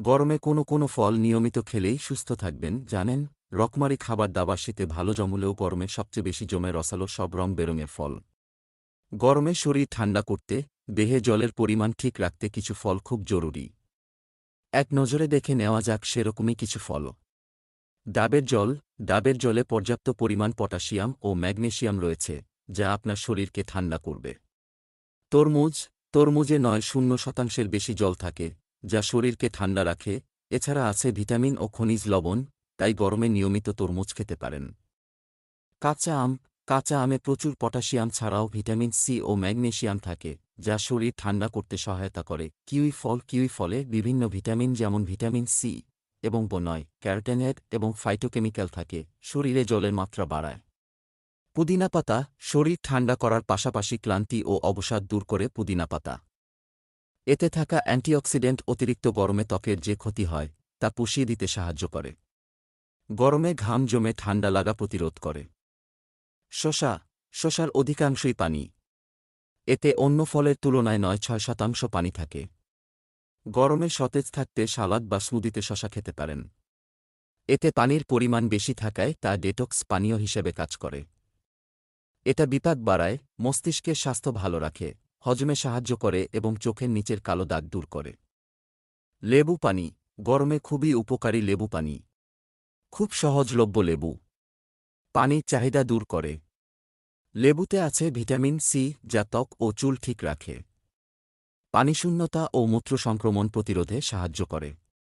গরমে কোনো ফল নিয়মিত খেলেই সুস্থ থাকবেন জানেন। রকমারি খাবার দাবার শীতে ভালো জমলেও গরমে সবচেয়ে বেশি জমে রসালো সব রং বেরঙের ফল। গরমে শরীর ঠান্ডা করতে, দেহে জলের পরিমাণ ঠিক রাখতে কিছু ফল খুব জরুরি। এক নজরে দেখে নেওয়া যাক সেরকমই কিছু ফল। ডাবের জল। ডাবের জলে পর্যাপ্ত পরিমাণ পটাশিয়াম ও ম্যাগনেসিয়াম রয়েছে, যা আপনার শরীরকে ঠান্ডা করবে। তরমুজ। তরমুজে ৯.০% বেশি জল থাকে, যা শরীরকে ঠান্ডা রাখে। এছাড়া আছে ভিটামিন ও খনিজ লবণ, তাই গরমে নিয়মিত তরমুজ খেতে পারেন। কাঁচা আম। কাঁচা আমে প্রচুর পটাশিয়াম ছাড়াও ভিটামিন সি ও ম্যাগনেসিয়াম থাকে, যা শরীর ঠান্ডা করতে সহায়তা করে। কিউই ফল। কিউই ফলে বিভিন্ন ভিটামিন যেমন ভিটামিন সি এবং বনয়, ক্যারোটেনয়েড এবং ফাইটোকেমিক্যাল থাকে, শরীরে জলের মাত্রা বাড়ায়। পুদিনা পাতা। শরীর ঠান্ডা করার পাশাপাশি ক্লান্তি ও অবসাদ দূর করে পুদিনা পাতা। এতে থাকা অ্যান্টিঅক্সিডেন্ট অতিরিক্ত গরমে ত্বকের যে ক্ষতি হয় তা পুষিয়ে দিতে সাহায্য করে। গরমে ঘাম জমে ঠান্ডা লাগা প্রতিরোধ করে। শসা। শসার অধিকাংশই পানি। এতে অন্য ফলের তুলনায় ৯-৬% পানি থাকে। গরমে সতেজ থাকতে সালাদ বা স্মুদিতে শসা খেতে পারেন। এতে পানির পরিমাণ বেশি থাকায় তা ডেটক্স পানীয় হিসেবে কাজ করে। এটা বিপাক বাড়ায়, মস্তিষ্কের স্বাস্থ্য ভালো রাখে, হজমে সাহায্য করে এবং চোখের নিচের কালো দাগ দূর করে। লেবু পানি। গরমে খুবই উপকারী লেবু পানি। খুব সহজলভ্য লেবু পানির চাহিদা দূর করে। লেবুতে আছে ভিটামিন সি, যা ত্বক ও চুল ঠিক রাখে। পানিশূন্যতা ও মূত্র সংক্রমণ প্রতিরোধে সাহায্য করে।